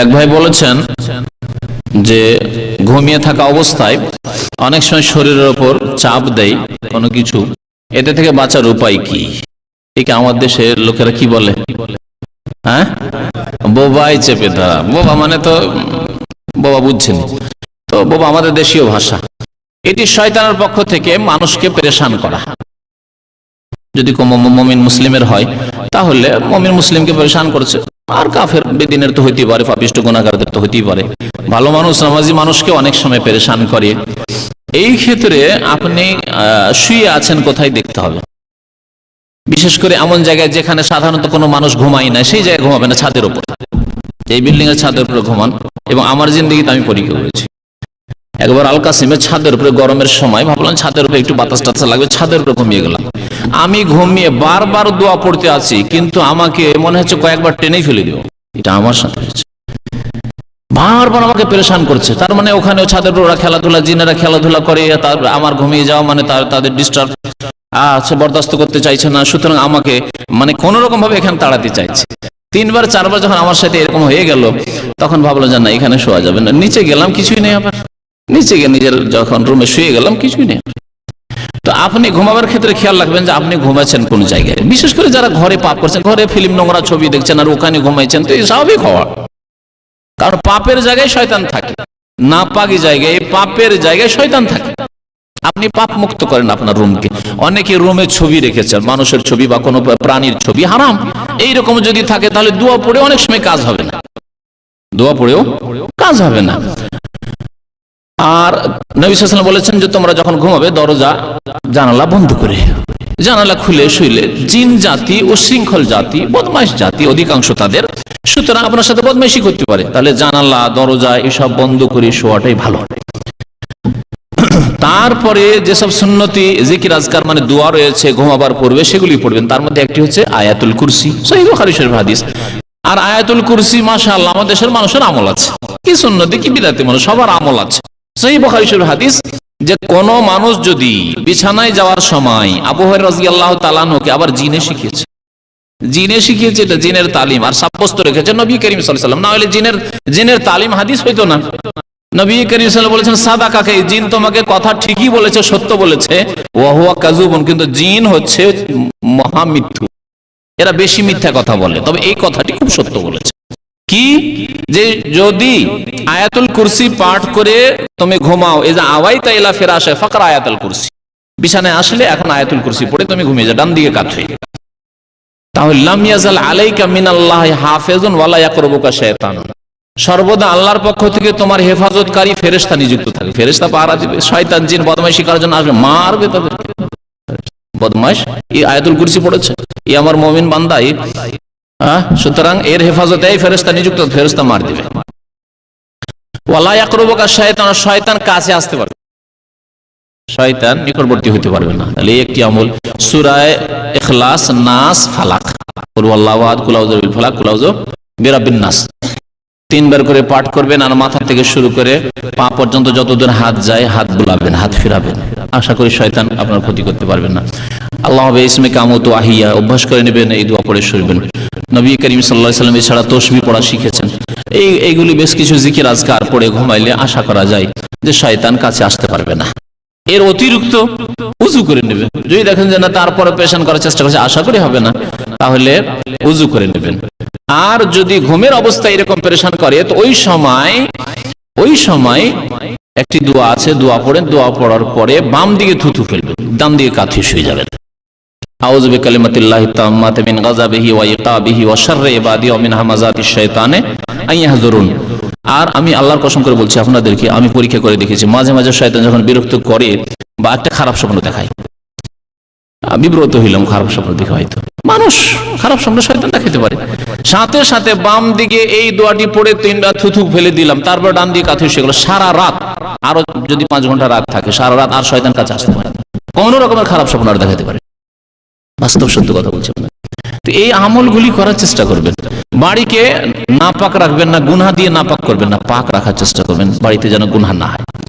এক ভাই বলেছেন যে ঘুমিয়ে থাকা অবস্থায় অনেক সময় শরীরের ওপর চাপ দেয় কোনো কিছু, এতে থেকে বাঁচার উপায় কি? ঠিক আমার দেশের লোকেরা কি বলে, হ্যাঁ, বোবাই চেপে ধরা। বোবা মানে তো বোবা বুঝছেন, তো বোবা আমাদের দেশীয় ভাষা। এটি শয়তানের পক্ষ থেকে মানুষকে পেরেশান করা। যদি মুমিন মুসলিমের হয় তাহলে মুমিন মুসলিমকে পেরেশান করছে, আর কাফের বেদিনের তো হইতেই পারে, পাপিষ্ট গুনাহগারদের তো হইতেই পারে। ভালো মানুষ নামাজি মানুষকে অনেক সময় পেরেশান করে। এই ক্ষেত্রে আপনি শুয়ে আছেন কোথায় দেখতে হবে, বিশেষ করে এমন জায়গায় যেখানে সাধারণত কোনো মানুষ ঘুমায় না, সেই জায়গায় ঘুমাবেন না, ছাদের উপর। এই বিল্ডিং এর ছাদের উপরে ঘুমান। এবং আমার জিন্দেগিতে আমি পরীক্ষা করেছি, একবার আল কাসিমের ছাদের উপরে গরমের সময় ভাবলাম ছাদের উপরে একটু বাতাস টাতাস লাগবে, ছাদের উপরে ঘুমিয়ে গেলাম। আমি ঘুমিয়ে বারবার দোয়া পড়তে আছি, কিন্তু আমাকে মনে হচ্ছে কয়েকবার টেনেই ফেলে দিব। এটা আমার সাথে হয়েছে, বারবার আমাকে পেরেশান করছে। তার মানে ওখানে ছাদের উপর ওরা খেলাধুলা, জিনেরা খেলাধুলা করে, আমার ঘুমিয়ে যাওয়া মানে তাদের ডিস্টার্ব বরদাস্ত করতে চাইছে না, সুতরাং আমাকে মানে কোন রকম ভাবে এখানে তাড়াতে চাইছে। 3বার 4বার যখন আমার সাথে এরকম হয়ে গেল, তখন ভাবলো যে না, এখানে শোয়া যাবে না। নিচে গেলাম, কিছুই নেই। আবার নিচে গিয়ে নিজের যখন রুমে শুয়ে গেলাম, কিছুই নেই। তো আপনি ঘুমাবার ক্ষেত্রে খেয়াল রাখবেন যে আপনি ঘুমাচ্ছেন কোন জায়গায়। বিশেষ করে যারা ঘরে পাপ করছেন, ঘরে ফিল্ম নোংরা ছবি দেখছেন আর ওখানে ঘুমাইছেন, তো এই স্বাভাবিক হওয়া। কারণ পাপের জায়গায় শয়তান থাকে, নাপাকি জায়গায়, পাপের জায়গায় শয়তান থাকে। আপনি পাপ মুক্ত করেন আপনার রুমকে। অনেকে রুমে ছবি রেখেছেন, মানুষের ছবি বা কোনো প্রাণীর ছবি, হারাম। এইরকম যদি থাকে তাহলে দোয়া পড়ে অনেক সময় কাজ হবে না, দোয়া পড়েও কাজ হবে না। আর নবী সাল্লাল্লাহু আলাইহি ওয়াসাল্লাম বলেছেন যে তোমরা যখন ঘুমাবে দরজা জানালা বন্ধ করে, জানালা খুলে শুইলে জিন জাতি ও শৃঙ্খল জাতি, বদমাইশ জাতি অধিকাংশ তাদের, সুতরাং আপনার সাথে বদমাইশি করতে পারে। তাহলে জানালা দরজা এসব বন্ধ করে শোয়াটাই ভালো। তারপরে যেসব সুন্নতি জিকির আজকার মানে দোয়া রয়েছে ঘুমাবার পূর্বে, সেগুলি পড়বেন। তার মধ্যে একটি হচ্ছে আয়াতুল কুরসি, সহিহ বুখারী শরীফ হাদিস। আর আয়াতুল কুরসি মাশাআল্লাহ আমাদের দেশের মানুষের আমল আছে, কি সুন্নতি কি বিদআতি মানুষ সবার আমল আছে। সহিহ বুখারী শরীফ হাদিস যে কোন মানুষ যদি বিছানায় যাওয়ার সময়, আবু হুরায়রা রাদিয়াল্লাহু তাআলা আনহুকে আবার জিনে শিখিয়েছে, এটা জিনের তালিম আর সাব্যস্ত রেখেছে নবী করিম সাল্লাল্লাহু আলাইহি ওয়াসাল্লাম। না হলে জিনের তালিম হাদিস হইতো না। নবী করিম সাল্লাল্লাহু আলাইহি ওয়াসাল্লাম বলেছেন সাদাকাকে, জিন তোমাকে কথা ঠিকই বলেছে, সত্য বলেছে, ওয়া হুয়া কাযুবুন, কিন্তু জিন হচ্ছে মহামিথ্যু, এরা বেশি মিথ্যা কথা বলে। তবে এই কথাটি খুব সত্য বলেছে, কি যে যদি আয়াতুল কুরসি পাঠ করে তুমি ঘুমাও, এই যে আওয়াইতা ইলা ফিরাশে ফাকরা আয়াতুল কুরসি, বিছানায় আসলে এখন আয়াতুল কুরসি পড়ে তুমি ঘুমিয়ে যাও ডান দিকে কাত হয়ে, তাহলে লাম ইয়াজাল আলাইকা মিনাল্লাহি হাফিজুন ওয়ালা ইয়াকরুবুকা শাইতান, সর্বদা আল্লাহর পক্ষ থেকে তোমার হেফাজতকারী ফেরেশতা নিযুক্ত থাকে। ফেরেশতা পাহারা দিবে, শয়তান জিন বদমাইশি করার জন্য আসবে, মারবে তাদেরকে। বদমাইশ এই আয়াতুল কুরসি পড়েছে, এই আমার মুমিন বান্দা, সুতরাং এর হেফাজতে এই ফেরেশতা নিযুক্ত, ফেরেশতা মার দিবে। ওয়ালা ইয়াকরুবুকা শাইতান, শয়তান কাছে আসতে পারবে, শয়তান নিকটবর্তী হতে পারবে না। তাহলে একটি আমল সূরা ইখলাস, নাস, ফালাক, কুল ওয়াল্লাহু আহাদ, কুল আউযু বিল ফালাক, কুল আউযু বিরাব্বিন নাস 3বার করে পাঠ করবেন। আর মাথা থেকে শুরু করে পা পর্যন্ত যতদূর হাত যায় হাত বুলাবেন, হাত ফিরাবেন। আশা করি শয়তান আপনার ক্ষতি করতে পারবেন না। আল্লাহ ইসমে কামত আহিয়া অভ্যাস করে নেবেন, এই দোয়া পড়ে শুরবেন। নবী করিম সাল্লাল্লাহু আলাইহি ওয়াসাল্লাম এছাড়া তাসবিহ পড়া শিখেছেন। এইগুলি বেশ কিছু জিকির আজকার পড়ে ঘুমাইলে আশা করা যায় যে শয়তান কাছে আসতে পারবে না। এর অতিরিক্ত উযু করে নেবেন। যদি দেখেন যে না তারপরে পেরেশান করার চেষ্টা করছে, আশা করি হবে না, তাহলে উযু করে নেবেন। আর যদি ঘুমের অবস্থায় এরকম পেরেশান করে, তো ওই সময় একটি দোয়া আছে, দোয়া পড়েন। দোয়া পড়ার পরে বাম দিকে থুথু ফেলবেন, ডান দিকে কাঁথি শুয়ে যাবেন। আউযু বিকালিমাতিল্লাহি তাম্মাতি মিন গাযাবিহি ওয়া ইকাবিহি ওয়া শাররি ইবাদি ওয়া মিন হামাযাতিশ শাইতানি আইয়াহযুরুন। আর আমি আল্লাহর কসম করে বলছি আপনাদেরকে, আমি পরীক্ষা করে দেখেছি, মাঝে মাঝে শয়তান যখন বিরক্ত করে বা একটা খারাপ স্বপ্ন দেখায়, বিব্রত হইলাম, খারাপ স্বপ্ন দেখে, হয়তো মানুষ খারাপ স্বপ্ন শয়তান দেখাতে পারে, সাথে সাথে বাম দিকে এই দোয়াটি পড়ে 3বার থুথু ফেলে দিলাম, তারপর ডান দিকে কাঁথি শুয়ে গেল। সারা রাত, আরো যদি 5 ঘন্টা রাত থাকে, সারা রাত আর শয়তান কাছে আসতে পারে, কোন রকমের খারাপ স্বপ্ন আর দেখাতে পারে। বাস্তব সত্য কথা বলছি আপনাকে। তো এই আমলগুলি করার চেষ্টা করবেন। বাড়িকে নাপাক রাখবেন না, গুনাহ দিয়ে নাপাক করবেন না, পাক রাখার চেষ্টা করবেন, বাড়িতে যেন গুনাহ না হয়।